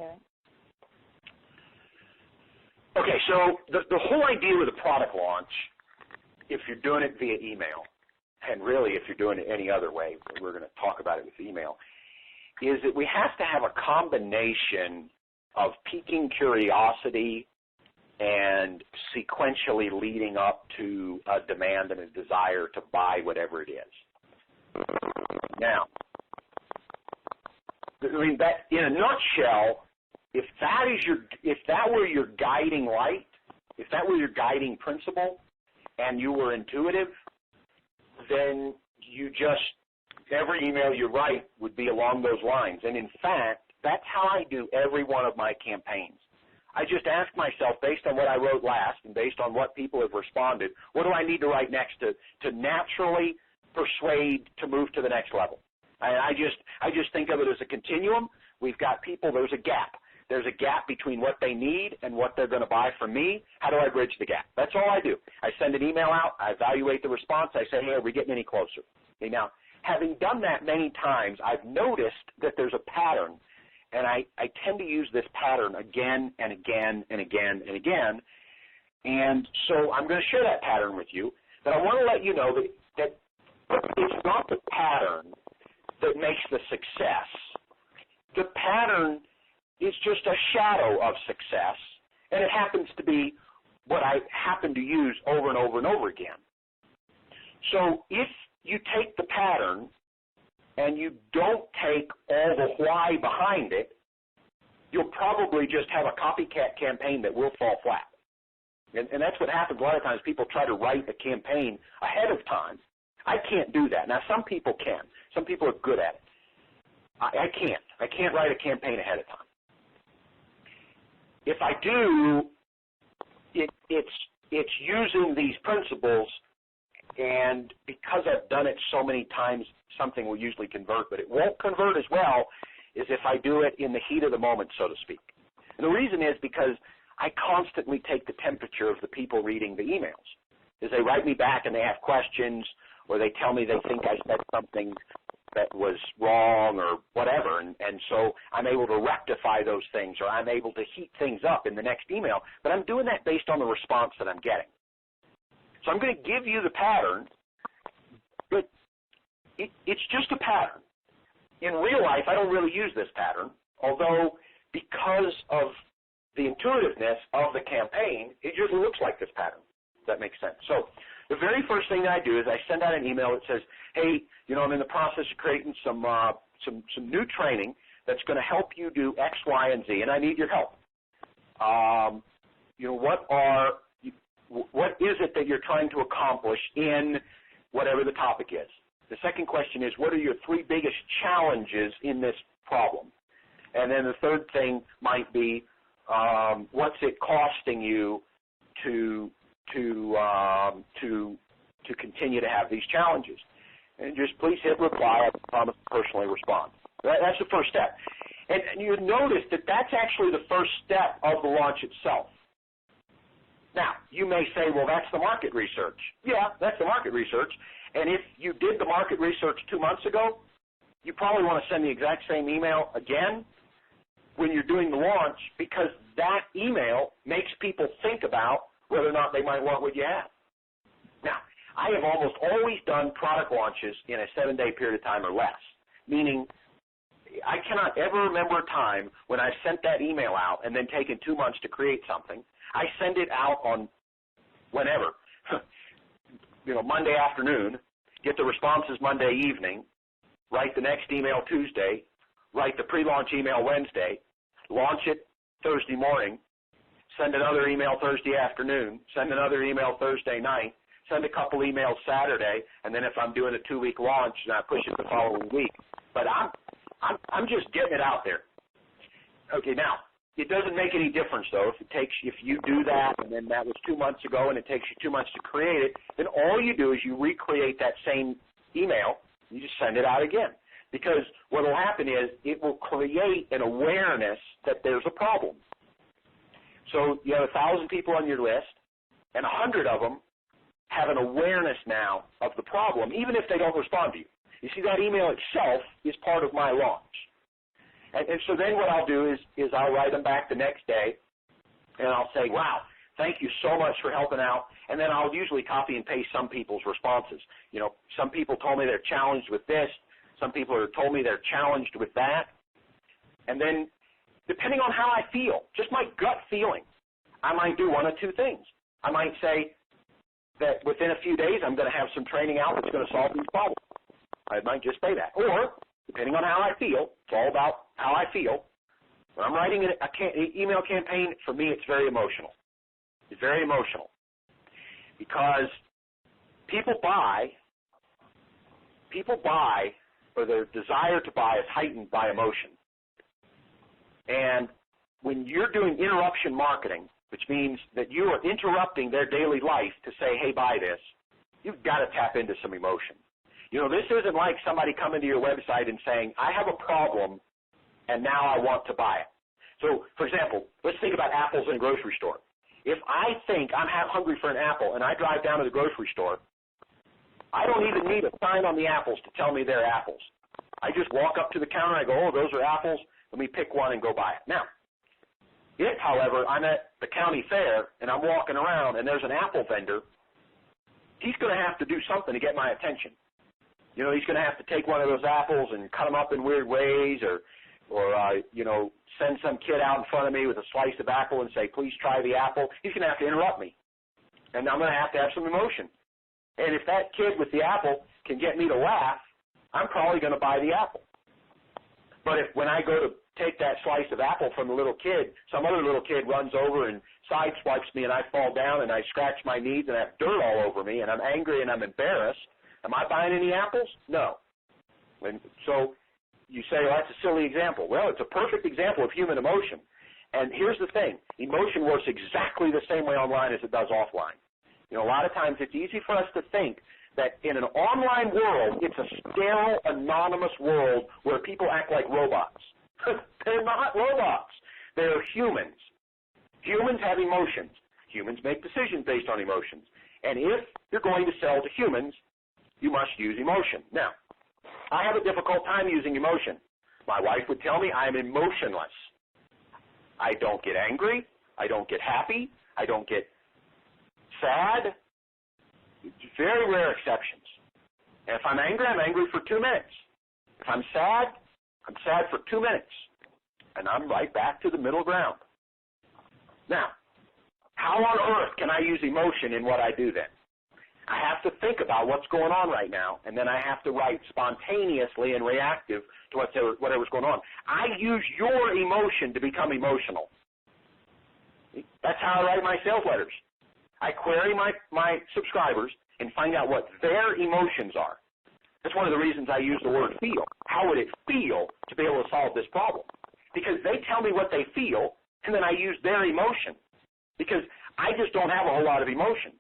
Okay. Okay, so the whole idea with a product launch, if you're doing it via email, and really if you're doing it any other way, we're going to talk about it with email, is that we have to have a combination of piquing curiosity and sequentially leading up to a demand and a desire to buy whatever it is. Now, I mean, that in a nutshell, if that were your guiding light, if that were your guiding principle, and you were intuitive, then every email you write would be along those lines. And in fact, that's how I do every one of my campaigns. I just ask myself, based on what I wrote last and based on what people have responded, what do I need to write next to naturally persuade to move to the next level? I just think of it as a continuum. We've got people, there's a gap. There's a gap between what they need and what they're going to buy from me. How do I bridge the gap? That's all I do. I send an email out. I evaluate the response. I say, hey, are we getting any closer? Okay, now, having done that many times, I've noticed that there's a pattern, and I tend to use this pattern again and again and again and again. And so I'm going to share that pattern with you, but I want to let you know that it's not the pattern that makes the success. The pattern is just a shadow of success, and it happens to be what I happen to use over and over and over again. So if you take the pattern and you don't take all the why behind it, you'll probably just have a copycat campaign that will fall flat. And that's what happens a lot of times. People try to write a campaign ahead of time. I can't do that. Now, some people can. Some people are good at it. I can't. I can't write a campaign ahead of time. If I do, it's using these principles, and because I've done it so many times, something will usually convert, but it won't convert as well as if I do it in the heat of the moment, so to speak. And the reason is because I constantly take the temperature of the people reading the emails. As they write me back and they have questions, or they tell me they think I said something that was wrong or whatever, and so I'm able to rectify those things, or I'm able to heat things up in the next email, but I'm doing that based on the response that I'm getting. So I'm going to give you the pattern, but it's just a pattern. In real life, I don't really use this pattern, although because of the intuitiveness of the campaign, it just looks like this pattern. Does that make sense? So the very first thing that I do is I send out an email that says, hey, I'm in the process of creating some new training that's going to help you do X, Y, and Z, and I need your help. What is it that you're trying to accomplish in whatever the topic is? The second question is, what are your 3 biggest challenges in this problem? And then the third thing might be, what's it costing you to continue to have these challenges? And just please hit reply. I promise to personally respond. That's the first step. And you notice that that's actually the first step of the launch itself. Now, you may say, well, that's the market research. Yeah, that's the market research. And if you did the market research 2 months ago, you probably want to send the exact same email again when you're doing the launch, because that email makes people think about whether or not they might want what you have. Now, I have almost always done product launches in a 7-day period of time or less, meaning I cannot ever remember a time when I sent that email out and then taken 2 months to create something. I send it out on whenever, Monday afternoon, get the responses Monday evening, write the next email Tuesday, write the pre-launch email Wednesday, launch it Thursday morning, send another email Thursday afternoon, send another email Thursday night, send a couple emails Saturday, and then if I'm doing a 2-week launch, then I push it the following week. But I'm just getting it out there. Okay, now, it doesn't make any difference, though, if you do that, and then that was 2 months ago, and it takes you 2 months to create it, then all you do is you recreate that same email, you just send it out again. Because what will happen is it will create an awareness that there's a problem. So you have 1,000 people on your list, and 100 of them have an awareness now of the problem, even if they don't respond to you. You see, that email itself is part of my launch. And so then what I'll do is I'll write them back the next day, and I'll say, wow, thank you so much for helping out. And then I'll usually copy and paste some people's responses. You know, some people told me they're challenged with this. Some people have told me they're challenged with that. And then depending on how I feel, just my gut feeling, I might do one of two things. I might say that within a few days I'm going to have some training out that's going to solve these problems. I might just say that. Or, depending on how I feel, it's all about how I feel. When I'm writing an email campaign, for me it's very emotional. It's very emotional because people buy, or their desire to buy is heightened by emotion. And when you're doing interruption marketing, which means that you are interrupting their daily life to say, hey, buy this, you've got to tap into some emotion. You know, this isn't like somebody coming to your website and saying, I have a problem and now I want to buy it. So, for example, let's think about apples in a grocery store. If I think I'm hungry for an apple and I drive down to the grocery store, I don't even need a sign on the apples to tell me they're apples. I just walk up to the counter and I go, oh, those are apples. Let me pick one and go buy it. Now, if, however, I'm at the county fair and I'm walking around and there's an apple vendor, he's going to have to do something to get my attention. You know, he's going to have to take one of those apples and cut them up in weird ways or you know, send some kid out in front of me with a slice of apple and say, please try the apple. He's going to have to interrupt me. And I'm going to have some emotion. And if that kid with the apple can get me to laugh, I'm probably going to buy the apple. But if when I go to take that slice of apple from the little kid, some other little kid runs over and sideswipes me and I fall down and I scratch my knees and I have dirt all over me and I'm angry and I'm embarrassed, am I buying any apples? No. So you say, well, that's a silly example. Well, it's a perfect example of human emotion. And here's the thing. Emotion works exactly the same way online as it does offline. You know, a lot of times it's easy for us to think that in an online world, it's a sterile, anonymous world where people act like robots. They're not robots. They're humans. Humans have emotions. Humans make decisions based on emotions. And if you're going to sell to humans, you must use emotion. Now, I have a difficult time using emotion. My wife would tell me I'm emotionless. I don't get angry. I don't get happy. I don't get sad. Very rare exceptions. And if I'm angry for 2 minutes. If I'm sad for 2 minutes. And I'm right back to the middle ground. Now, how on earth can I use emotion in what I do then? I have to think about what's going on right now, and then I have to write spontaneously and reactive to whatever's going on. I use your emotion to become emotional. That's how I write my sales letters. I query my subscribers and find out what their emotions are. That's one of the reasons I use the word feel. How would it feel to be able to solve this problem? Because they tell me what they feel, and then I use their emotion. Because I just don't have a whole lot of emotion.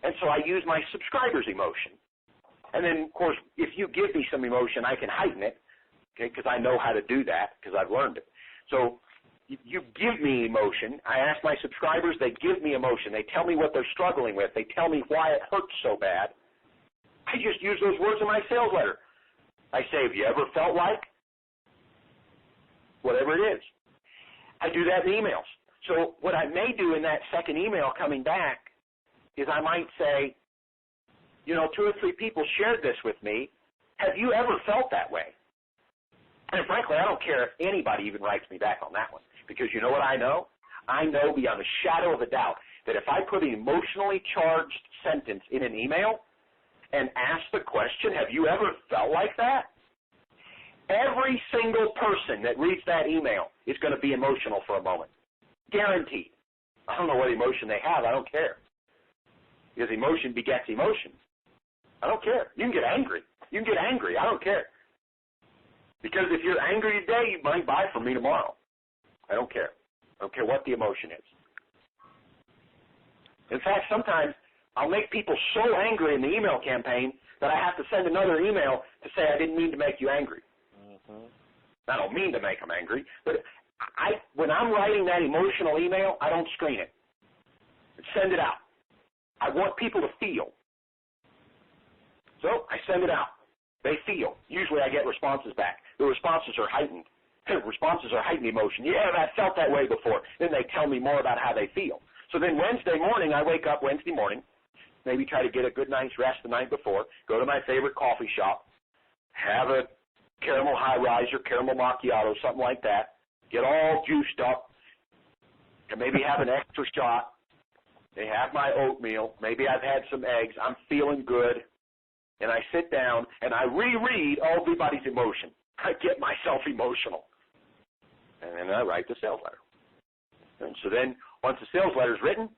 And so I use my subscribers' emotion. And then, of course, if you give me some emotion, I can heighten it, okay, because I know how to do that because I've learned it. So you give me emotion. I ask my subscribers, they give me emotion. They tell me what they're struggling with. They tell me why it hurts so bad. I just use those words in my sales letter. I say, have you ever felt like? Whatever it is. I do that in emails. So what I may do in that second email coming back is I might say, you know, 2 or 3 people shared this with me. Have you ever felt that way? And frankly, I don't care if anybody even writes me back on that one. Because you know what I know? I know beyond a shadow of a doubt that if I put an emotionally charged sentence in an email and ask the question, have you ever felt like that? Every single person that reads that email is going to be emotional for a moment. Guaranteed. I don't know what emotion they have. I don't care. Because emotion begets emotion. I don't care. You can get angry. You can get angry. I don't care. Because if you're angry today, you might buy from me tomorrow. I don't care. I don't care what the emotion is. In fact, sometimes I'll make people so angry in the email campaign that I have to send another email to say I didn't mean to make you angry. I don't mean to make them angry, but when I'm writing that emotional email, I don't screen it. Send it out. I want people to feel. So I send it out. They feel. Usually I get responses back. The responses are heightened. Responses are heightened emotion. Yeah, I felt that way before. Then they tell me more about how they feel. So then Wednesday morning, I wake up Wednesday morning, maybe try to get a good night's rest the night before, go to my favorite coffee shop, have a caramel high-rise or caramel macchiato, something like that, get all juiced up, and maybe have an extra shot. They have my oatmeal. Maybe I've had some eggs. I'm feeling good. And I sit down, and I reread everybody's emotion. I get myself emotional. And then I write the sales letter. And so then once the sales letter is written,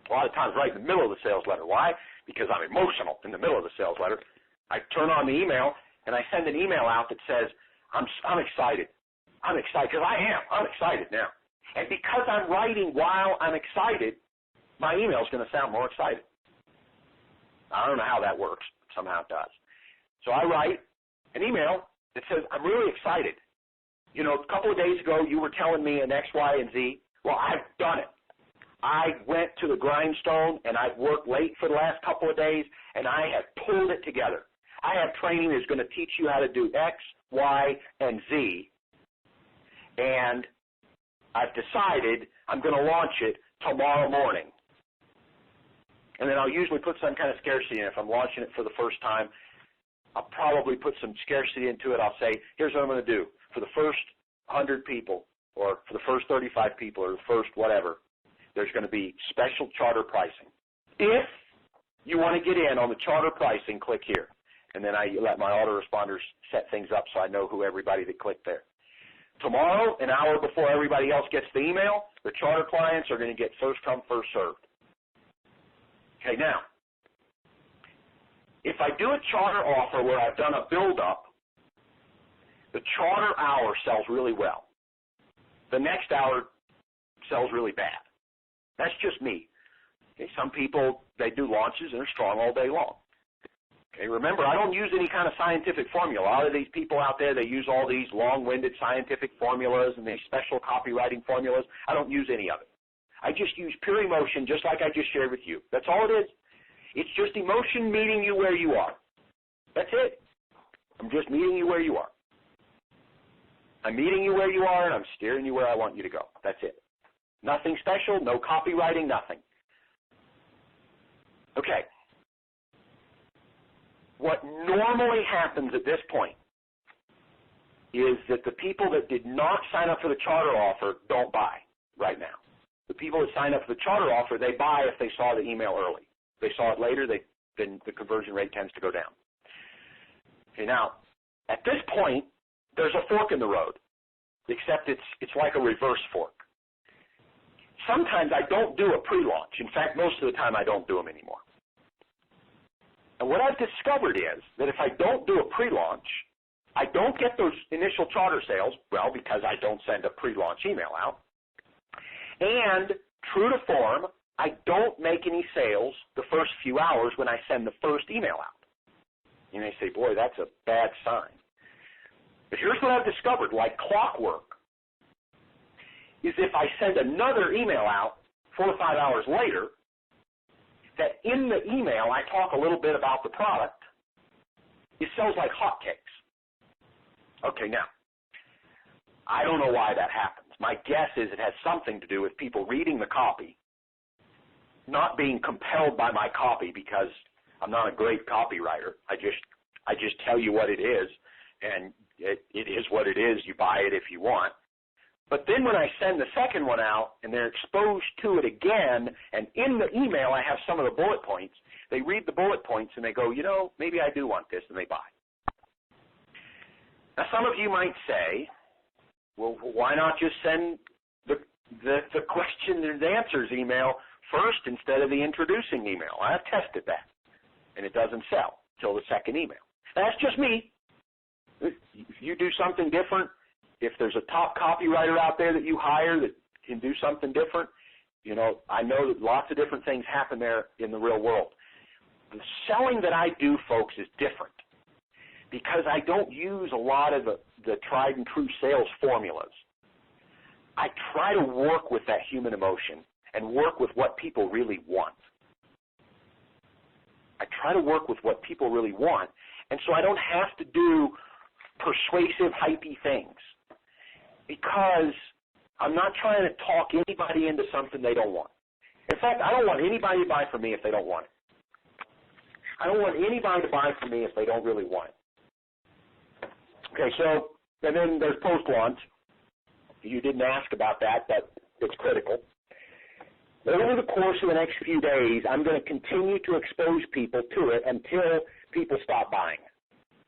a lot of times right in the middle of the sales letter. Why? Because I'm emotional in the middle of the sales letter. I turn on the email, and I send an email out that says, I'm excited. I'm excited, because I am. I'm excited now. And because I'm writing while I'm excited, my email is going to sound more excited. I don't know how that works. Somehow it does. So I write an email that says, I'm really excited. You know, a couple of days ago, you were telling me an X, Y, and Z. Well, I've done it. I went to the grindstone, and I've worked late for the last couple of days, and I have pulled it together. I have training that's going to teach you how to do X, Y, and Z, and I've decided I'm going to launch it tomorrow morning. And then I'll usually put some kind of scarcity in. If I'm launching it for the first time, I'll probably put some scarcity into it. I'll say, here's what I'm going to do. For the first 100 people, or for the first 35 people, or the first whatever, there's going to be special charter pricing. If you want to get in on the charter pricing, click here. And then I let my autoresponders set things up so I know who everybody that clicked there. Tomorrow, an hour before everybody else gets the email, the charter clients are going to get first come, first served. Okay, now, if I do a charter offer where I've done a build-up, the charter hour sells really well. The next hour sells really bad. That's just me. Okay, some people, they do launches and they're strong all day long. Okay, remember, I don't use any kind of scientific formula. A lot of these people out there, they use all these long-winded scientific formulas and these special copywriting formulas. I don't use any of it. I just use pure emotion, just like I just shared with you. That's all it is. It's just emotion meeting you where you are. That's it. I'm just meeting you where you are. I'm meeting you where you are, and I'm steering you where I want you to go. That's it. Nothing special, no copywriting, nothing. Okay. What normally happens at this point is that the people that did not sign up for the charter offer don't buy right now. The people that sign up for the charter offer, they buy if they saw the email early. If they saw it later, then the conversion rate tends to go down. Okay, now, at this point, there's a fork in the road, except it's like a reverse fork. Sometimes I don't do a pre-launch. In fact, most of the time I don't do them anymore. And what I've discovered is that if I don't do a pre-launch, I don't get those initial charter sales, well, because I don't send a pre-launch email out. And true to form, I don't make any sales the first few hours when I send the first email out. You may say, boy, that's a bad sign. But here's what I've discovered, like clockwork, is if I send another email out 4 or 5 hours later, that in the email I talk a little bit about the product, it sells like hotcakes. Okay, now, I don't know why that happens. My guess is it has something to do with people reading the copy, not being compelled by my copy because I'm not a great copywriter. I just tell you what it is, and it is what it is. You buy it if you want. But then when I send the second one out and they're exposed to it again, and in the email I have some of the bullet points, they read the bullet points and they go, you know, maybe I do want this, and they buy. Now, some of you might say, well, why not just send the question and answers email first instead of the introducing email? I've tested that, and it doesn't sell till the second email. That's just me. If you do something different, if there's a top copywriter out there that you hire that can do something different, you know, I know that lots of different things happen there in the real world. The selling that I do, folks, is different because I don't use a lot of the tried and true sales formulas. I try to work with that human emotion and work with what people really want. I try to work with what people really want, and so I don't have to do persuasive, hypey things. because I'm not trying to talk anybody into something they don't want. In fact, I don't want anybody to buy from me if they don't want it. I don't want anybody to buy from me if they don't really want it. Okay, so, and then there's post-launch. You didn't ask about that, but it's critical. Over the course of the next few days, I'm going to continue to expose people to it until people stop buying.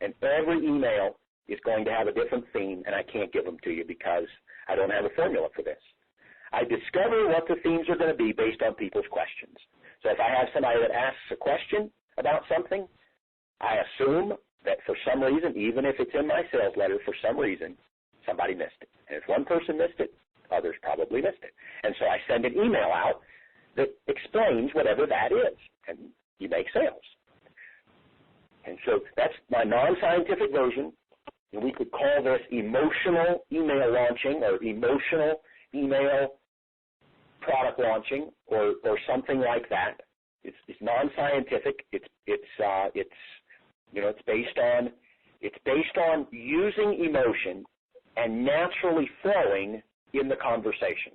And every email is going to have a different theme, and I can't give them to you because I don't have a formula for this. I discover what the themes are going to be based on people's questions. So if I have somebody that asks a question about something, I assume that for some reason, even if it's in my sales letter, for some reason, somebody missed it. And if one person missed it, others probably missed it. And so I send an email out that explains whatever that is, and you make sales. And so that's my non-scientific version, and we could call this emotional email launching or emotional email product launching or something like that. It's non-scientific. It's based on using emotion and naturally flowing in the conversation.